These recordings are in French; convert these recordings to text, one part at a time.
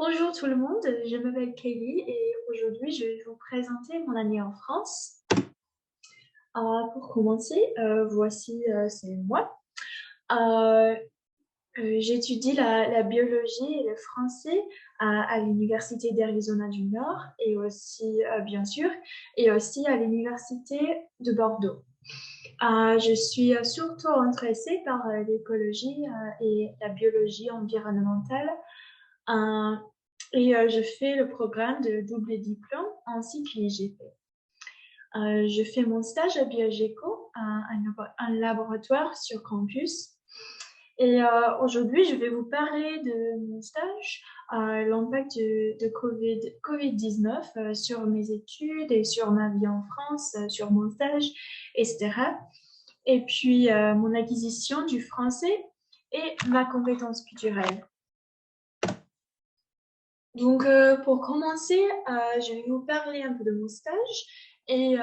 Bonjour tout le monde, je m'appelle Kelly et aujourd'hui je vais vous présenter mon année en France. Pour commencer, voici c'est moi. Euh, J'étudie la biologie et le français à l'Université d'Arizona du Nord et aussi, bien sûr, et aussi à l'Université de Bordeaux. Je suis surtout intéressée par l'écologie et la biologie environnementale. Euh, je fais le programme de double diplôme ainsi que l'IGP. Je fais mon stage à Biogéco, un laboratoire sur campus. Et aujourd'hui, je vais vous parler de mon stage, l'impact de COVID-19 sur mes études et sur ma vie en France, sur mon stage, etc. Et puis, mon acquisition du français et ma compétence culturelle. Donc, pour commencer, je vais vous parler un peu de mon stage. Et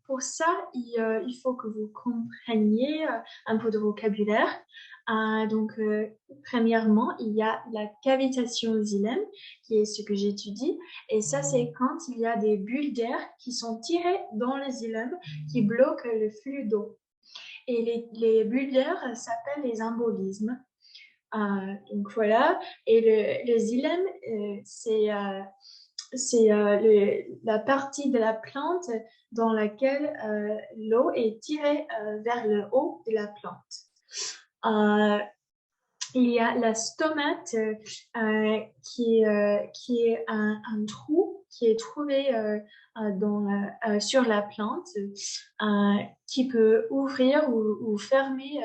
pour ça, il faut que vous compreniez un peu de vocabulaire. Premièrement, il y a la cavitation xylème, qui est ce que j'étudie. Et ça, c'est quand il y a des bulles d'air qui sont tirées dans le xylème, qui bloquent le flux d'eau. Et les bulles d'air s'appellent les embolismes. Donc voilà, et le xylème, c'est la partie de la plante dans laquelle l'eau est tirée vers le haut de la plante. Euh, il y a la stomate qui est un trou qui est trouvé sur la plante qui peut ouvrir ou fermer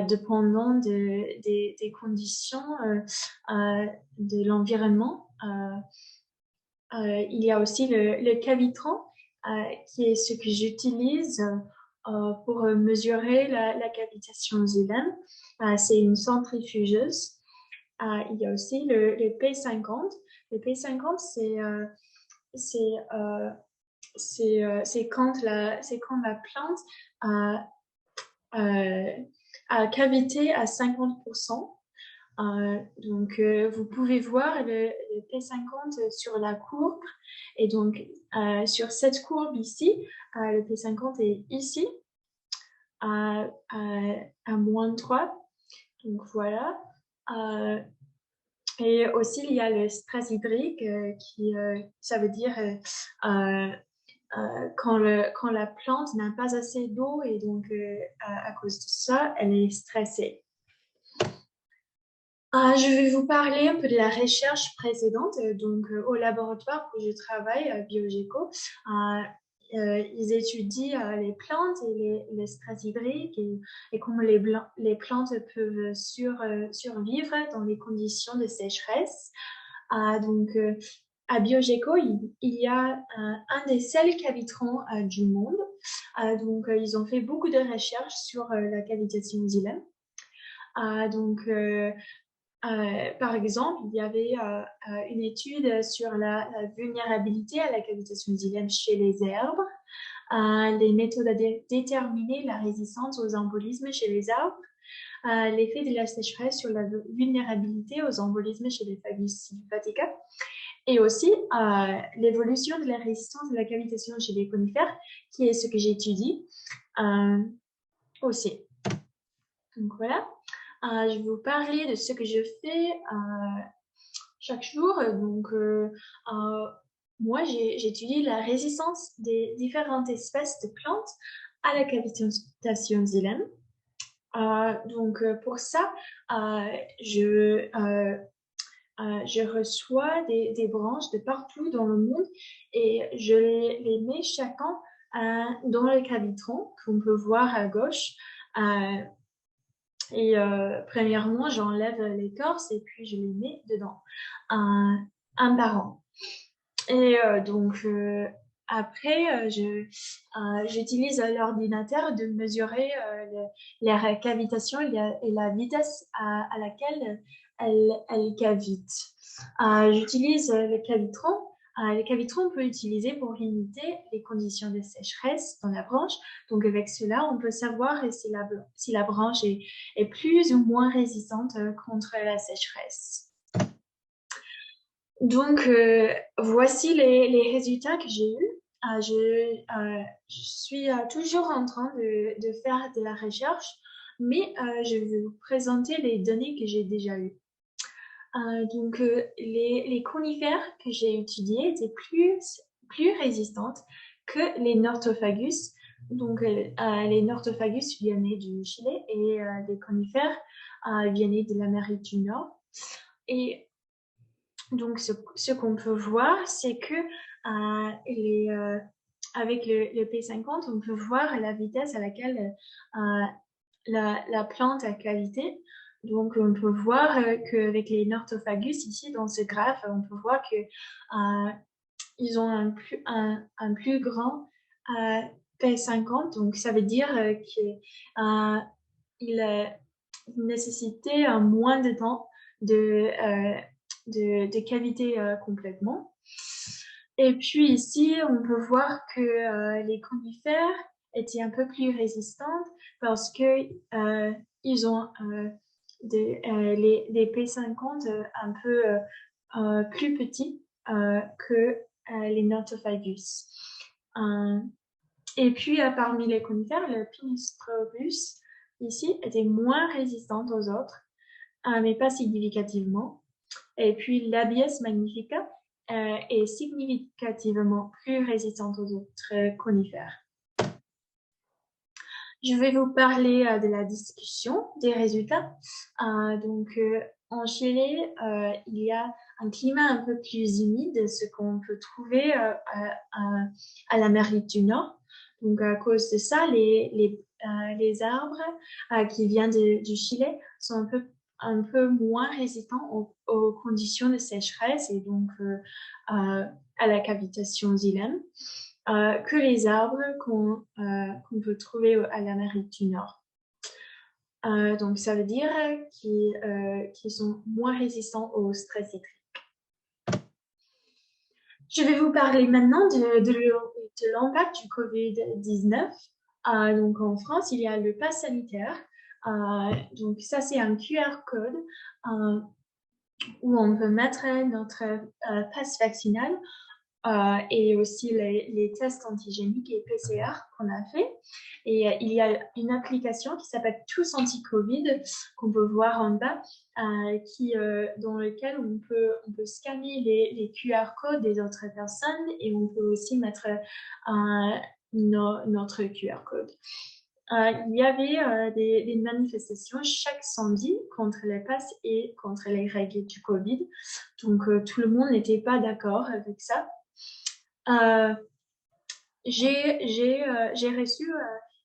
dépendant des conditions de l'environnement. Il y a aussi le cavitron, qui est ce que j'utilise pour mesurer la cavitation xylème. C'est une centrifugeuse. Il y a aussi le P50. Le P50, c'est quand la plante a cavité à 50%. Vous pouvez voir le P50 sur la courbe. Et donc, sur cette courbe ici, le P50 est ici, à moins 3. Donc, voilà. Et aussi, il y a le stress hydrique, ça veut dire quand la plante n'a pas assez d'eau et donc, à cause de ça, elle est stressée. Je vais vous parler un peu de la recherche précédente. Au laboratoire où je travaille, à Biogéco, ils étudient les plantes et les stress hydriques et comment les plantes peuvent survivre dans les conditions de sécheresse. À Biogéco, il y a un des seuls cavitrons du monde. Ils ont fait beaucoup de recherches sur la cavitation xylème. Par exemple, il y avait une étude sur la vulnérabilité à la cavitation xylème chez les herbes, les méthodes à déterminer la résistance aux embolismes chez les arbres, l'effet de la sécheresse sur la vulnérabilité aux embolismes chez les Fagus sylvatica, et aussi l'évolution de la résistance de la cavitation chez les conifères, qui est ce que j'étudie aussi. Donc voilà. Je vais vous parler de ce que je fais chaque jour. Moi, j'étudie la résistance des différentes espèces de plantes à la cavitation xylème. Pour ça, je reçois des branches de partout dans le monde et je les mets chacun dans le cavitron qu'on peut voir à gauche. Premièrement, j'enlève l'écorce et puis je les mets dedans, un par un. Après, j'utilise l'ordinateur de mesurer la cavitation et la vitesse à laquelle elle cavite. J'utilise le cavitron. Le cavitron, on peut l'utiliser pour limiter les conditions de sécheresse dans la branche. Donc, avec cela, on peut savoir si la branche est plus ou moins résistante contre la sécheresse. Donc, voici les résultats que j'ai eus. Je suis toujours en train de faire de la recherche, mais je vais vous présenter les données que j'ai déjà eues. Les conifères que j'ai étudiés étaient plus résistantes que les Nordophagus. Les Nordophagus venaient du Chili et les conifères venaient de l'Amérique du Nord. Et donc, ce qu'on peut voir, c'est que avec le P50, on peut voir la vitesse à laquelle la plante a qualité. Donc, on peut voir qu'avec les Nordophagus, ici, dans ce graphe, on peut voir que ils ont un plus grand P50. Donc, ça veut dire qu'il nécessitait moins de temps de cavité complètement. Et puis ici, on peut voir que les conifères étaient un peu plus résistantes parce que ils ont des P50 un peu plus petits que les Nothofagus. Et puis, parmi les conifères, le Pinistrobus ici était moins résistant aux autres, mais pas significativement. Et puis, l'Abies magnifica est significativement plus résistante aux autres conifères. Je vais vous parler de la discussion des résultats. En Chili, il y a un climat un peu plus humide, ce qu'on peut trouver à l'Amérique du Nord. Donc, à cause de ça, les arbres qui viennent du Chili sont un peu moins résistants aux conditions de sécheresse et donc à la cavitation xylème. Que les arbres qu'on peut trouver à l'Amérique du Nord. Donc, ça veut dire qu'ils sont moins résistants au stress hydrique. Je vais vous parler maintenant de l'impact du COVID-19. Donc, en France, il y a le pass sanitaire. Donc, ça, c'est un QR code où on peut mettre notre passe vaccinal et aussi les tests antigéniques et PCR qu'on a fait. Et il y a une application qui s'appelle Tous Anti-Covid qu'on peut voir en bas, dans lequel on peut scanner les QR codes des autres personnes et on peut aussi mettre notre QR code. Il y avait des manifestations chaque samedi contre les passes et contre les règles du Covid. Donc, tout le monde n'était pas d'accord avec ça. J'ai reçu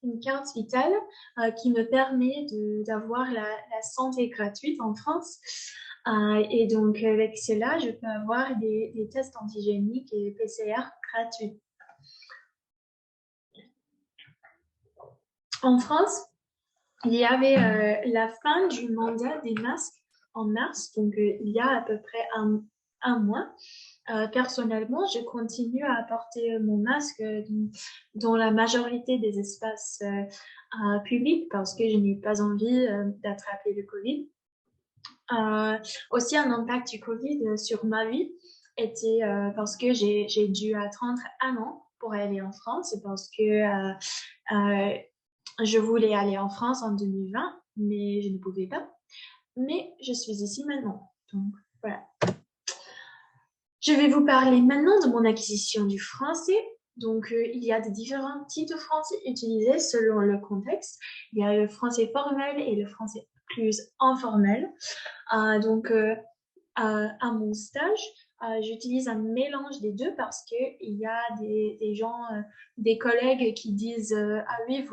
une carte vitale qui me permet d'avoir la santé gratuite en France. Et donc, avec cela, je peux avoir des tests antigéniques et PCR gratuits. En France, il y avait la fin du mandat des masques en mars, donc il y a à peu près un mois. Personnellement, je continue à porter mon masque dans la majorité des espaces publics parce que je n'ai pas envie d'attraper le Covid. Aussi, un impact du Covid sur ma vie était parce que j'ai dû attendre un an pour aller en France parce que je voulais aller en France en 2020, mais je ne pouvais pas. Mais je suis ici maintenant. Donc, voilà. Je vais vous parler maintenant de mon acquisition du français. Donc, il y a des différents types de français utilisés selon le contexte. Il y a le français formel et le français plus informel. À mon stage, j'utilise un mélange des deux parce qu'il y a des gens, des collègues qui disent ah oui,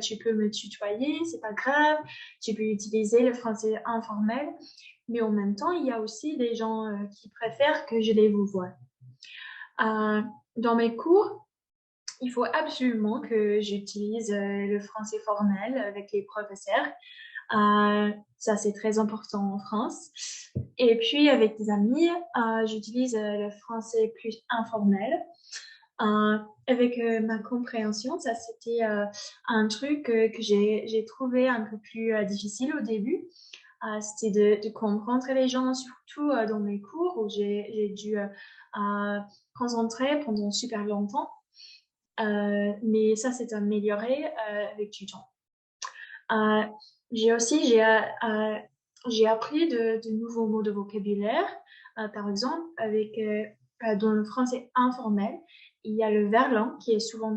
tu peux me tutoyer, c'est pas grave, tu peux utiliser le français informel. Mais en même temps, il y a aussi des gens qui préfèrent que je les vous voie. Dans mes cours, il faut absolument que j'utilise le français formel avec les professeurs. Ça, c'est très important en France. Et puis, avec des amis, j'utilise le français plus informel. Avec ma compréhension, ça, c'était un truc que j'ai trouvé un peu plus difficile au début. c'était de comprendre les gens, surtout dans mes cours où j'ai dû concentrer pendant super longtemps. Mais ça s'est amélioré avec du temps. Euh, j'ai aussi j'ai appris de nouveaux mots de vocabulaire. Par exemple, dans le français informel, il y a le verlan qui est souvent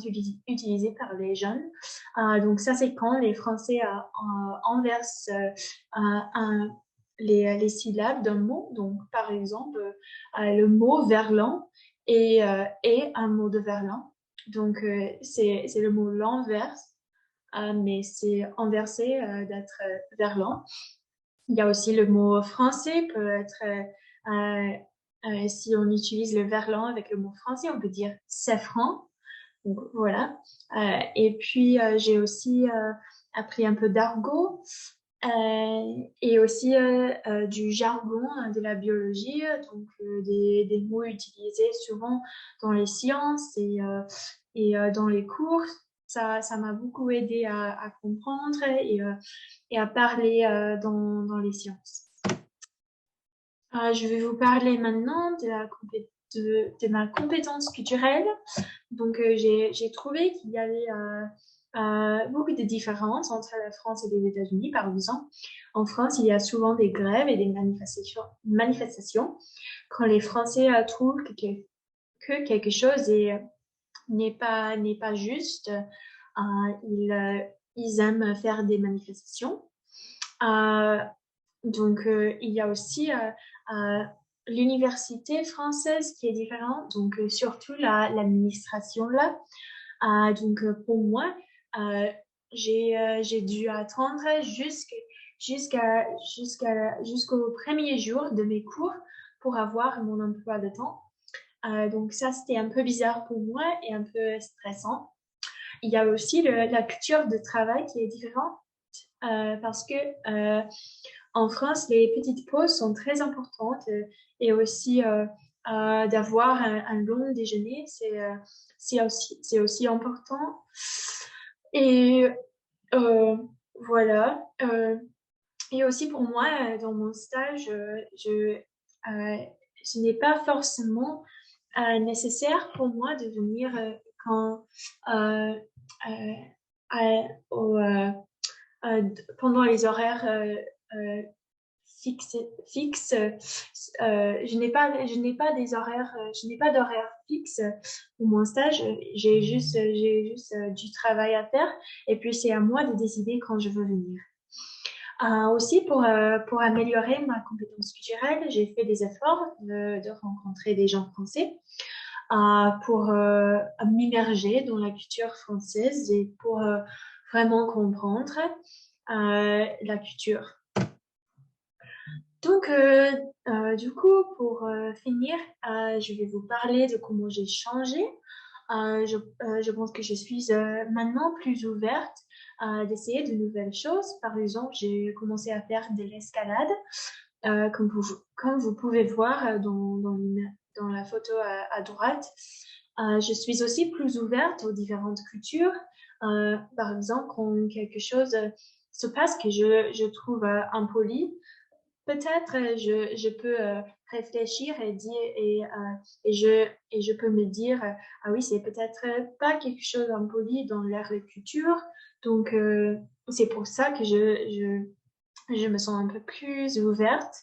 utilisé par les jeunes. Donc ça, c'est quand les Français inversent les syllabes d'un mot. Donc, par exemple, le mot verlan est un mot de verlan. Donc, c'est le mot l'inverse mais c'est inversé d'être verlan. Il y a aussi le mot français peut être, si on utilise le verlan avec le mot français, on peut dire safran. Donc voilà. Et puis j'ai aussi appris un peu d'argot et aussi du jargon de la biologie, donc des mots utilisés souvent dans les sciences et dans les cours. Ça m'a beaucoup aidé à comprendre et à parler dans les sciences. Je vais vous parler maintenant de ma compétence culturelle. Donc, j'ai trouvé qu'il y avait beaucoup de différences entre la France et les États-Unis, par exemple. En France, il y a souvent des grèves et des manifestations quand les Français trouvent que quelque chose n'est pas juste. Ils aiment faire des manifestations. Donc, il y a aussi l'université française qui est différente, donc surtout l'administration là. Donc, pour moi, j'ai dû attendre jusqu'au premier jour de mes cours pour avoir mon emploi de temps. Donc, ça, c'était un peu bizarre pour moi et un peu stressant. Il y a aussi la culture de travail qui est différente parce que en France, les petites pauses sont très importantes et aussi d'avoir un long déjeuner, c'est aussi important. Et voilà. Et aussi pour moi, dans mon stage, ce n'est pas forcément nécessaire pour moi de venir quand euh, euh, au, pendant les horaires fixes. Je n'ai pas des horaires, je n'ai pas d'horaire fixe pour mon stage. J'ai juste du travail à faire et puis c'est à moi de décider quand je veux venir. Aussi, pour améliorer ma compétence culturelle, j'ai fait des efforts de rencontrer des gens français pour m'immerger dans la culture française et pour vraiment comprendre la culture. Donc, du coup, pour finir, je vais vous parler de comment j'ai changé. Je pense que je suis maintenant plus ouverte à d'essayer de nouvelles choses. Par exemple, j'ai commencé à faire de l'escalade, comme vous pouvez voir dans la photo à droite. Je suis aussi plus ouverte aux différentes cultures. Par exemple, quand quelque chose se passe que je trouve impoli, peut-être je peux réfléchir et dire et je peux me dire ah oui c'est peut-être pas quelque chose d'impoli dans leur culture donc c'est pour ça que je me sens un peu plus ouverte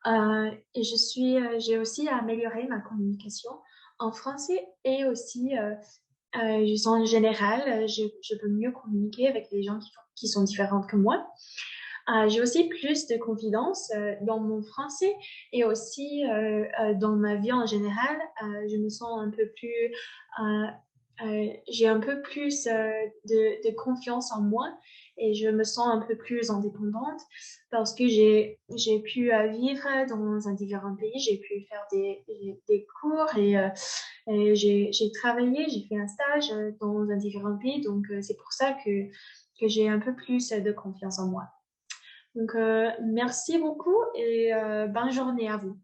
et j'ai aussi amélioré ma communication en français et aussi je sens en général je peux mieux communiquer avec les gens qui sont différentes que moi. J'ai aussi plus de confiance dans mon français et aussi dans ma vie en général. Je me sens un peu plus, j'ai un peu plus de confiance en moi et je me sens un peu plus indépendante parce que j'ai pu vivre dans un différent pays, j'ai pu faire des cours et j'ai travaillé, j'ai fait un stage dans un différent pays, donc c'est pour ça que j'ai un peu plus de confiance en moi. Donc, merci beaucoup et bonne journée à vous.